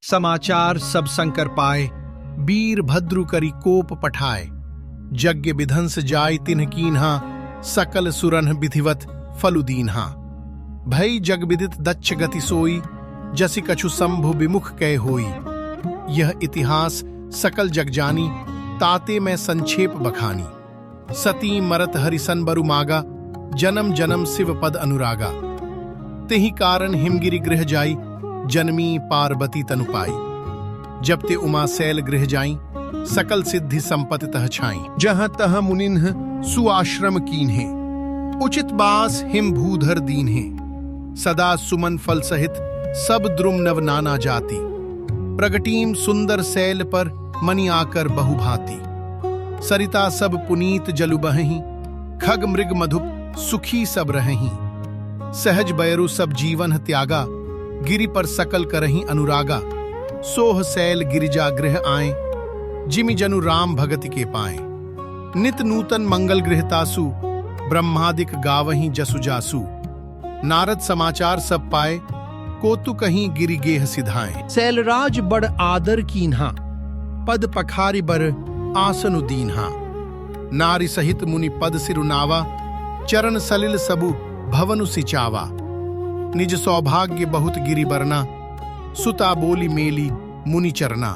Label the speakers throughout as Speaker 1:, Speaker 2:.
Speaker 1: समाचार सब संकर पाए, बीर भद्रु करी कोप पठाए। यज्ञ विधंस जाय तिन्ह कीन्हा, सकल सुरन विधिवत फलु दीन्हा। भई जग विदित दक्ष गति सोई, जसि कछु शंभु विमुख कै होई। यह इतिहास सकल जग जानी, ताते मैं संक्षेप बखानी। सती मरत हरिसन बरु मागा, जन्म जन्म शिव पद अनुरागा। तेहि कारण हिमगिरि गृह जाई, जन्मी पार्वती तनु पाई। जब ते उमा शैल गृह जाई, सकल सिद्धि संपत्ति तह छाई। जहाँ तह मुनिन्ह सुआश्रम कीन्हे, उचित बास हिम भूधर दीन्हे। सदा सुमन फल सहित सब द्रुम नव नाना जाति। प्रगटीम सुंदर शैल पर मनि आकर बहुभांति। सरिता सब पुनीत जलु बहहीं, खग मृग मधुप सुखी सब रहहीं। सहज बयरु सब जीवन त्यागा, गिरि पर सकल करहीं अनुरागा। सोह शैल गिरिजा गृह आए, जिमि जनु राम भगति के पाए। नित नूतन मंगल गृह तासु, ब्रह्मादिक गावहीं जसु जासु। नारद समाचार सब पाए, कोतु कहीं गिरि गेह सिधाए। शैलराज बड़ आदर कीन्हा, पद पखारि बर आसनु दीन्हा। नारी सहित मुनि पद सिरुनावा, चरण सलिल सबु भवनु सिचावा। निज सौभाग्य बहुत गिरि बरना, सुता बोली मेली मुनि चरना।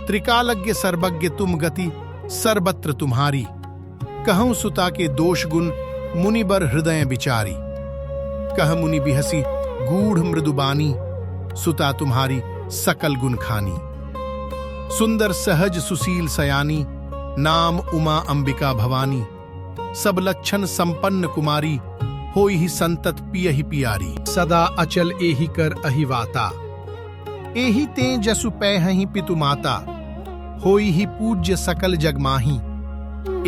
Speaker 1: त्रिकालज्ञ सर्वज्ञ तुम गति, सर्वत्र तुम्हारी। कहूं सुता के दोष गुण, मुनि बर हृदय विचारी। कह मुनि बिहसी गूढ़ मृदुबानी, सुता तुम्हारी सकल गुण खानी। सुंदर सहज सुशील सयानी, नाम उमा अंबिका भवानी। सब लक्षण संपन्न कुमारी, होई ही संतत पियहि पियारी। सदा अचल एहि कर अहिवाता, एहि ते जसु पैहहि पितु माता। होई ही पूज्य सकल जग माही,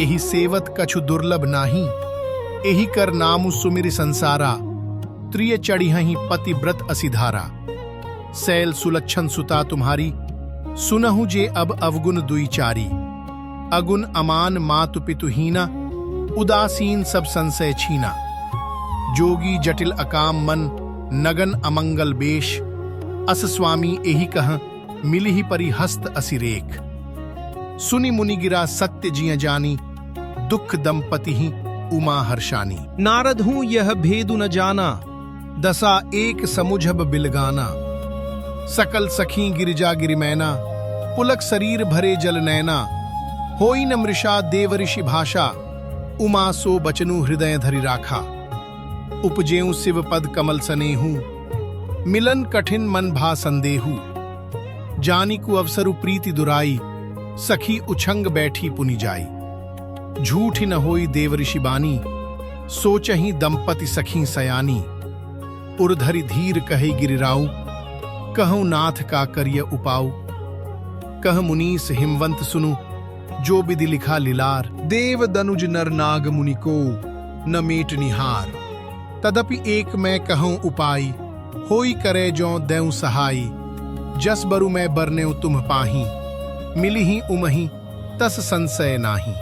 Speaker 1: एहि सेवत कछु दुर्लभ नाही। एहि कर नामु सुमिरि संसारा, त्रिय चढ़िहहि पतिव्रत असिधारा। शैल सुलक्षण सुता तुम्हारी, सुनहु जे अब अवगुण दुई चारी। अगुण अमान मातु पितु हीना, उदासीन सब संशय छीना। जोगी जटिल अकाम मन, नगन अमंगल बेश। अस स्वामी एहि कह, मिलिहि परि हस्त असिरेख। सुनि मुनि गिरा सत्य जिय जानी, दुख दंपति ही उमा हर्षानी। नारद हूं यह भेदु न जाना, दशा एक समुझब बिलगाना। सकल सखी गिरिजा गिरिमैना, पुलक शरीर भरे जल नैना। होई न मृषा देव ऋषि भाषा, उमा सो बचनु हृदय धरि राखा। उपजेऊ शिव पद कमल सनेहू, मिलन कठिन मन भा संदेहू। जानिकु अवसरु प्रीति दुराई, सखी उछंग बैठी पुनि जाई। झूठ न होई देव ऋषि बानी, सोचहि दंपति सखी सयानी। उर्धरि धीर कहे गिरिराऊ, कहूं नाथ का करिय उपाऊ। कह मुनीस हिमवंत सुनु, जो विधि लिखा लिलार। देव दनुज नर नाग मुनि को, न मेट निहार। तदपि एक मैं कहूं उपाई, होई करे जो देऊं सहाई। जस बरु मैं बरनेउ तुम पाही, मिली ही उमही तस संशय नाही।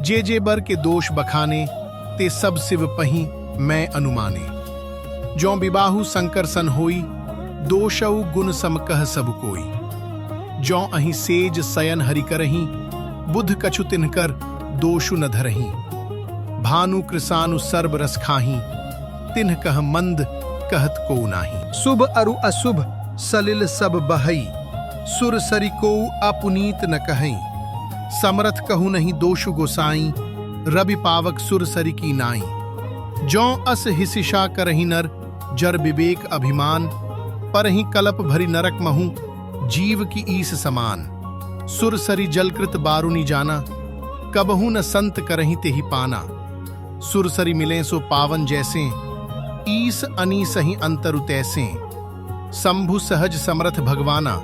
Speaker 1: जे जे बर के दोष बखाने, ते सब शिव पही मैं अनुमाने। जो विबाहु संकर सन होई, दोषऊ गुण सम कह सब कोई। जो अहि सेज सयन हरि करही, बुध कछु तिनकर दोषु न धरही। भानु कृसानु सर्ब रस खाही, तिन्ह कह मंद कहत को नाही। शुभ अरु अशुभ सलिल सब बहई, सुर सरि को अपुनीत न कहई। समरथ कहु नहीं दोषु गोसाई, रवि पावक सुर सरि की नाई। जो अस हिसिशा करही नर, जर विवेक अभिमान। परहि कलप भरी नरक महु, जीव की ईस समान। सुर सरि जलकृत बारुनी जाना, कबहु न संत करही तेहि पाना। सुर सरि मिले सो पावन जैसे, ईस अनीस ही अंतरु तैसे। शंभु सहज समरथ भगवाना,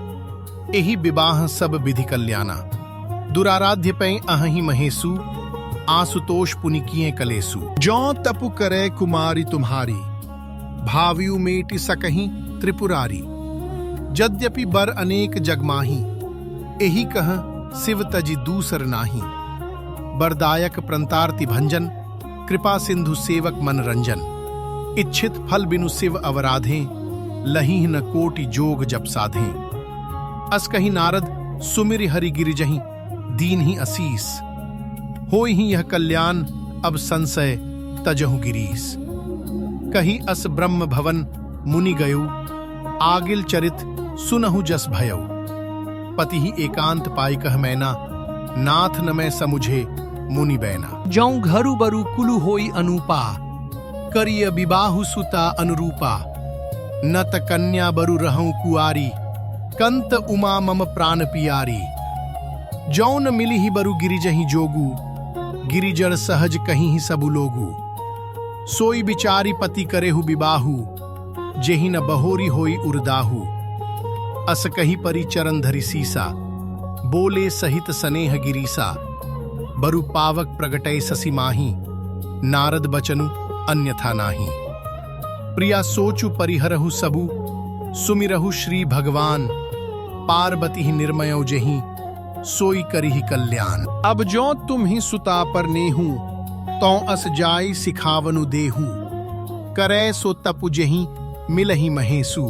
Speaker 1: एहि विवाह सब विधि कल्याणा। दुराराध्य पै अहि महेशु, आसुतोष पुनि किए कलेसु। जो तपु करे कुमारी तुम्हारी, भावियु मेटि सकहीं त्रिपुरारी। यद्यपि बर अनेक जगमाही, एहि कह शिव तजि दूसर नाही। बरदायक प्रंतारति भंजन, कृपा सिंधु सेवक मनरंजन। इच्छित फल बिनु शिव अवराधे, लही न कोटि जोग जब साधें। अस कही नारद सुमिर हरि गिरिजहि, दीन ही असीस। होई ही यह कल्याण अब संशय तजहु गिरीस। कही अस ब्रह्म भवन मुनि गयो, आगिल चरित सुनहु जस भयउ। पति ही एकांत पाई कह मैना, नाथ न मैं समुझे मुनि बैना।
Speaker 2: जौं घरु बरु कुलु होई अनूपा,
Speaker 1: करिय विबाहु सुता अनुरूपा। न त कन्या बरु रहूं कुआरी, कंत उमा मम प्राण पियारी। जौन मिली ही बरु गिरिजहि जोगु, गिरिजड़ सहज कहीं ही सबु लोगु। सोई बिचारी पति करेहु विबाहु, जेहि न बहोरी होई उर्दाहु। अस कही परि चरण धरि सीसा, बोले सहित सनेह गिरीसा। बरु पावक प्रगटै ससी माही, नारद बचनु अन्यथा नाही। प्रिया सोचु परिहरहु सबु, सुमिरहु श्री भगवान। पार्वती ही निर्मयो जेहि, सोई करिहि कल्याण। अब जो तुम ही सुता पर नेहू, तौ अस जाई सिखावनु देहू। करे सो तपु जेहि मिलहि महेसु,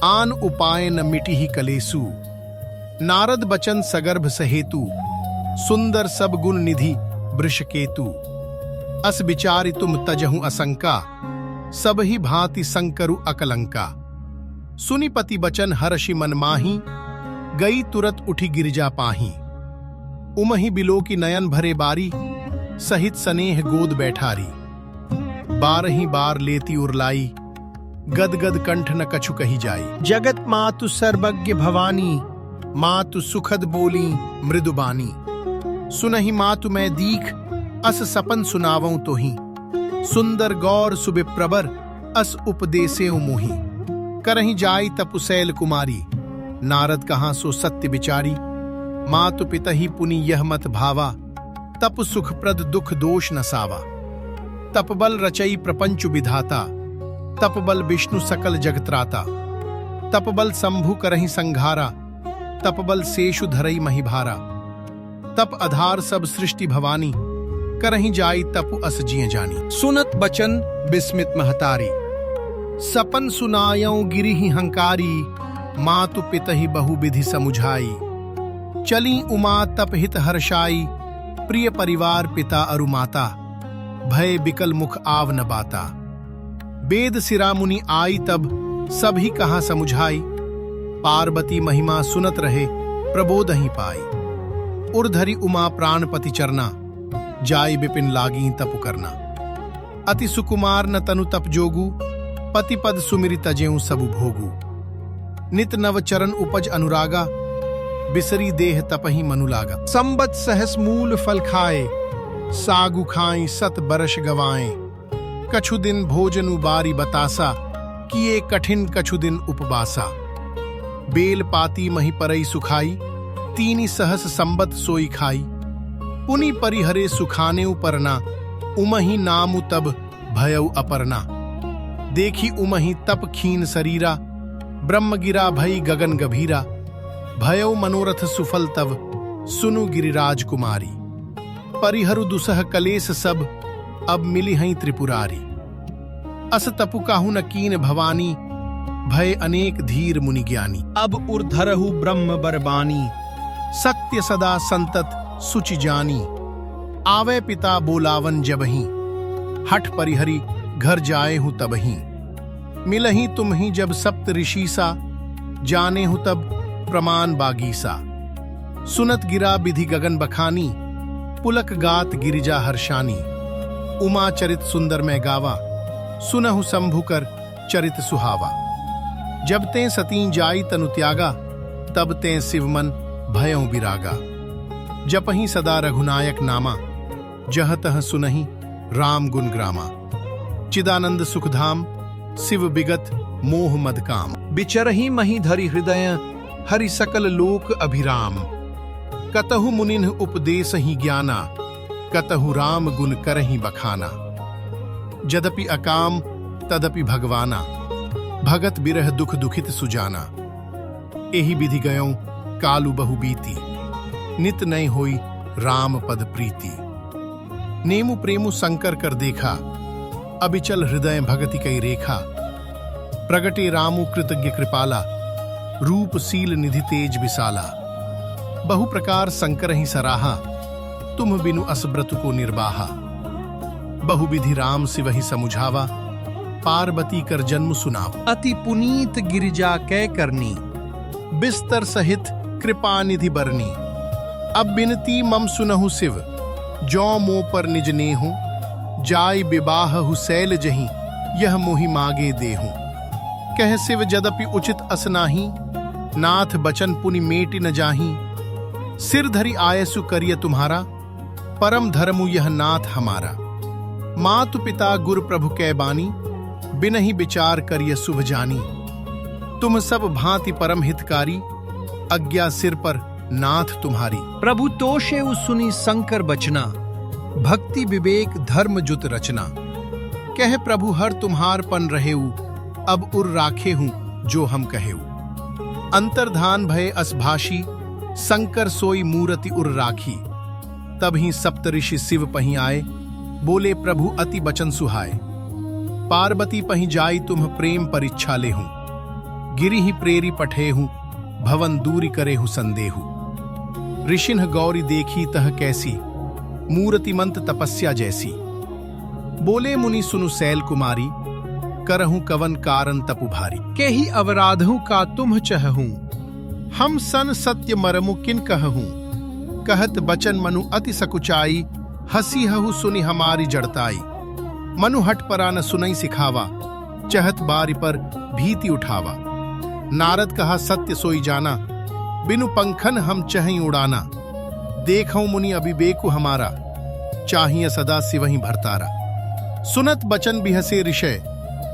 Speaker 1: आन उपाय न मिटिहि कलेसु। नारद बचन सगर्भ सहेतु, सुंदर सब गुण निधि वृषकेतु। अस विचारि तुम तजहु असंका, सब ही भांति संकरु अकलंका। सुनि पति बचन हर्षि मन माही, गई तुरत उठी गिरिजा पाही। उमहि बिलो की नयन भरे बारी, सहित सनेह गोद बैठारी। बारही बार लेती उरलाई, गदगद कंठ न कछु कही जाई।
Speaker 2: जगत मातु सर्वज्ञ भवानी,
Speaker 1: मातु सुखद बोली मृदुबानी। सुनहि मातु मैं दीख, अस सपन सुनावऊं तोहि। सुंदर गौर सुबिप्रबर, अस उपदेसे मोहि। करहि जाई तपुसैल कुमारी, नारद कहाँ सो सत्य विचारी। मातु पितहि पुनि यह मत भावा, तप सुखप्रद दुख दोष न सावा। तपबल रचई प्रपंच विधाता, तपबल विष्णु सकल जगत्राता। तपबल शंभु करहि संघारा, तपबल शेषु धरई महिभारा। तप आधार सब सृष्टि भवानी, करहि जाई तपु अस जिय जानी।
Speaker 2: सुनत बचन विस्मित महतारी,
Speaker 1: सपन सुनायऊं गिरिहि हंकारी। मातु पितहि बहु विधि समुझाई, चली उमा तप हित हर्षाई। प्रिय परिवार पिता अरु माता, भय बिकल मुख आव न बाता। वेद सिरा मुनि आई तब, सभी कहा समुझाई। पार्वती महिमा सुनत रहे, प्रबोधहि पाई। उर्धरि उमा प्राणपति चरना, जाई बिपिन लागी तपु करना। अति सुकुमार न तनु तप जोगु, पति पद सुमिरि तजेऊ सबु भोगु। नित नव चरण उपज अनुरागा, बिसरी देह तपहि मनु लागा। संबत सहस मूल फल खाए, सागु खाई सत बरस गवाए। कछु दिन भोजनु बारी बतासा, किए कठिन कछु दिन उपवासा। बेल पाती मही परई सुखाई, तीनी सहस संबत सोई खाई। पुनि परिहरे सुखाने उपरना, उमहि नामु तब भयउ अपर्णा। देखी उमहि तप खीन शरीरा, ब्रह्म गिरा भई गगन गभीरा। भयउ मनोरथ सुफल तव, सुनु गिरिराज कुमारी। परिहरु दुसह कलेस सब, अब मिली हई त्रिपुरारी। अस तपु काहु न कीन भवानी, भय अनेक धीर मुनि ज्ञानी।
Speaker 2: अब उर्धरहु ब्रह्म बरबानी,
Speaker 1: सत्य सदा संतत सुचि जानी। आवे पिता बोलावन जबहि, हठ परिहरि घर जाए हूं तबहि। मिलहि तुम ही जब सप्त ऋषि सा, जाने हूं तब प्रमाण बागीसा। सुनत गिरा विधि गगन बखानी, पुलक गात गिरिजा हर्षानी। उमा चरित सुंदर मैं गावा, सुनहु शंभु कर चरित सुहावा। जब ते सती जाई तनु त्यागा, तब ते शिवमन भयों विरागा। जपहि सदा रघुनायक नामा, जह तह सुनहि राम गुण ग्रामा। चिदानंद सुखधाम, शिव विगत मोह मद काम।
Speaker 2: बिचरहि मही धरि हृदय,
Speaker 1: हरि सकल लोक अभिराम। कतहु मुनिन उपदेश ही ज्ञाना, कतहु राम गुण करहि बखाना। जदपि अकाम तदपि भगवाना, भगत बिरह दुख दुखित सुजाना। एहि विधि गयों कालु बहु बीती, नित नय होई राम पद प्रीति। नेमु प्रेमु संकर कर देखा, अबिचल हृदय भगति कई रेखा। प्रगटे रामु कृतज्ञ कृपाला, रूप सील निधि तेज विसाला। बहु प्रकार संकर ही सराहा, तुम बिनु असब्रतु को निर्वाहा। बहु विधि राम सिवहि समुझावा, पार्वती कर जन्म सुनावा।
Speaker 2: अति पुनीत गिरिजा कै करनी,
Speaker 1: बिस्तर सहित कृपा निधि बरनी। अब बिनती मम सुनहु शिव, जौ मो पर निज नेहु। जाय विवाह हुसैल जहीं, यह मोहि मागे देहूं। कह शिव जदपि उचित अस नाही, नाथ बचन पुनि मेटि न जाहीं। सिर धरि आयसु करिय तुम्हारा, परम धर्मु यह नाथ हमारा। मातु पिता गुरु प्रभु कै बानी, बिनहि विचार करिय शुभ जानी। तुम सब भांति परम हितकारी, आज्ञा सिर पर नाथ तुम्हारी।
Speaker 2: प्रभु तोषे सुनी शंकर बचना, भक्ति विवेक धर्म जुत रचना।
Speaker 1: कह प्रभु हर तुम्हार पन रहेऊ, अब उर राखे हूं जो हम कहेऊ। अंतर्धान भय असभाषी, शंकर सोई मूरति उर राखी। तब ही सप्तऋषि शिव पहीं आए, बोले प्रभु अति बचन सुहाए। पार्वती पहीं जाई तुम प्रेम परीक्षा लेहूं। गिरि ही प्रेरी पठेहूं, भवन दूरी करेहूं संदेहु। ऋषिन्ह गौरी देखी तह कैसी, मूर्तिमंत तपस्या जैसी। बोले मुनि सुनु सैल कुमारी, करहूं कवन कारण तपु भारी।
Speaker 2: के ही अवराधों का तुम चहूं,
Speaker 1: हम सन सत्य मरमु किन कहूं। कहत बचन मनु अति सकुचाई, हसी हहु सुनि हमारी जड़ताई। मनु हट परा न सुनई सिखावा, चहत बारी पर भीति उठावा। नारद कहा सत्य सोई जाना, बिनु पंखन हम चहई उड़ाना। देखऊं मुनि अभिवेकु हमारा, चाहिए सदा सिवहि भरतारा। सुनत बचन बिहसे ऋषय,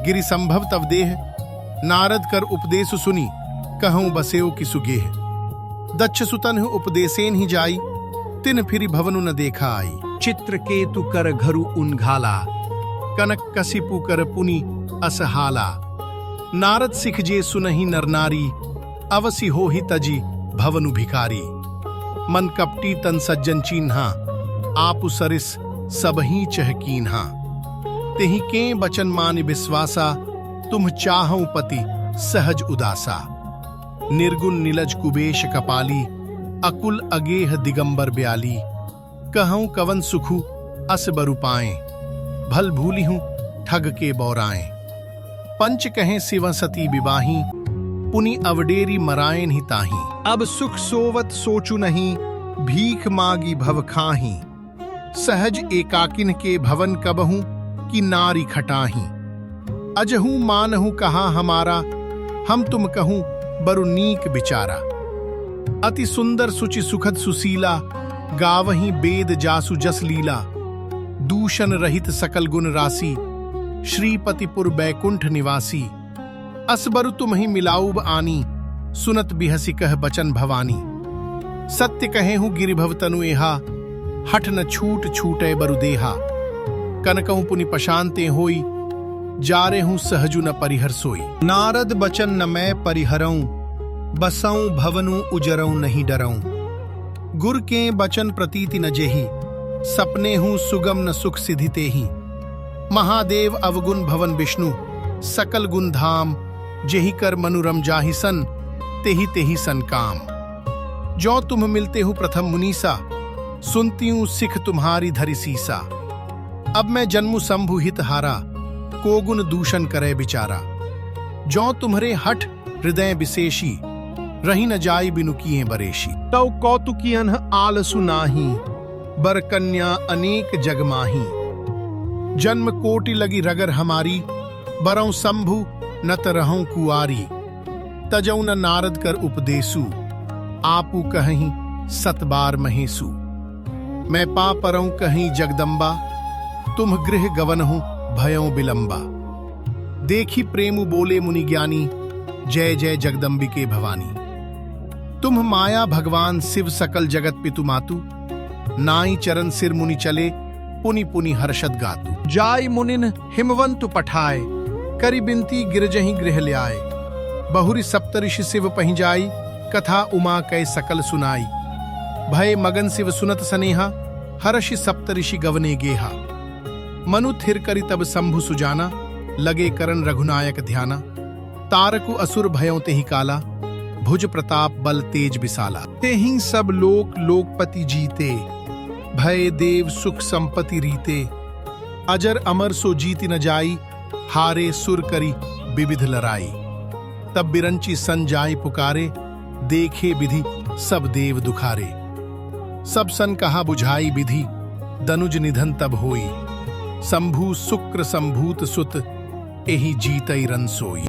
Speaker 1: गिरि संभव तव देह। नारद कर उपदेश सुनी, कहूं बसेओ की सुगेह। दक्ष सुतन उपदेसेन ही जाई, तिन फिरी भवनु न देखा आई।
Speaker 2: चित्रकेतु कर घरु उनघाला,
Speaker 1: कनक कसिपु कर पुनि असहाला। नारद सिख जे सुनहि नर नारी, अवसि होहि तजी भवनु भिखारी। मन कपटी तन सज्जन चीन्हा, आपु सरिस सबही चहकीन्हा। तेहि के बचन मान विश्वासा, तुम चाहऊं पति सहज उदासा। निर्गुण नीलज कुबेश कपाली, अकुल अगेह दिगंबर ब्याली। कहूं कवन सुखु अस बरु पाएं, भल भूली हूं ठग के बौराएं। पंच कहें शिव सती विवाही, पुनि अवडेरी मरायन ही ताही।
Speaker 2: अब सुख सोवत सोचु नहीं, भीख मागी भव खाही।
Speaker 1: सहज एकाकिन के भवन कबहूं, कि नारी खटाही। अजहू मानहू कहा हमारा, हम तुम कहूं बरु नीक बिचारा। अति सुंदर सुचि सुखद सुशीला, गावहीं वेद जासु जस लीला। दूषण रहित सकल गुण राशि, श्रीपतिपुर बैकुंठ निवासी। असबरु तुम ही मिलाऊब आनी, सुनत बिहसी कह बचन भवानी। सत्य कहे हूं गिरिभव तनु एहा, हठ न छूट छूटे बरु देहा। कनकहूं पुनि पशांते होई, जारे हूं सहजु न परिहर सोई।
Speaker 2: नारद बचन न मैं परिहरऊं, बसऊं भवनु उजरऊं नहीं डरऊं।
Speaker 1: गुर के बचन प्रतीति न जेहि, सपने हूं सुगम न सुख सिधि तेहि। महादेव अवगुण भवन विष्णु, सकल गुण धाम। जेहि कर मनुरम जाहि सन, तेहि तेहि सन काम। जो तुम मिलते हो प्रथम मुनीसा, सुनती हूं सिख तुम्हारी धरि सीसा। अब मैं जन्मु शंभु हित हारा, को गुण दूषण करे बिचारा। जो तुम्हरे हठ हृदय विशेषी, रही न जाई बिनु किए बरेशी।
Speaker 2: तौ कौतुकियन आलसु नाही,
Speaker 1: बर कन्या अनेक जगमाही। जन्म कोटि लगी रगर हमारी, बरऊं शंभु नत रहूं कुआरी। तजऊ न नारद कर उपदेसु, आपू कहीं सतबार महेसु। मैं पा परऊं कहीं जगदम्बा, तुम गृह गवन हूं भयों बिलंबा। देखी प्रेमु बोले मुनि ज्ञानी, जय जय जगदम्बिके भवानी। तुम माया भगवान शिव सकल जगत पितु मातु, नाई चरण सिर मुनि चले, पुनि पुनि हर्षद गातु।
Speaker 2: जाय मुनिन हिमवंतु पठाए,
Speaker 1: करी बिनती गिरजहि गृह ले आए। बहुरी सप्तऋषि शिव पहीं जाई, कथा उमा कै सकल सुनाई। भय मगन शिव सुनत सनेहा, हर्षि सप्तऋषि गवने गेहा। मनु थिर करी तब शंभु सुजाना, लगे करन रघुनायक ध्याना। तारकु असुर भयों ते ही काला, भुज प्रताप बल तेज विसाला।
Speaker 2: ते ही सब लोक लोकपति जीते, भय देव सुख संपत्ति रीते।
Speaker 1: अजर अमर सो जीति न जाई, हारे सुर करी विविध लड़ाई। तब बिरंची सन जाय पुकारे, देखे विधि सब देव दुखारे। सब सन कहा बुझाई विधि, दनुज निधन तब होई। शंभु शुक्र संभूत सुत, एहि जीतई रन सोई।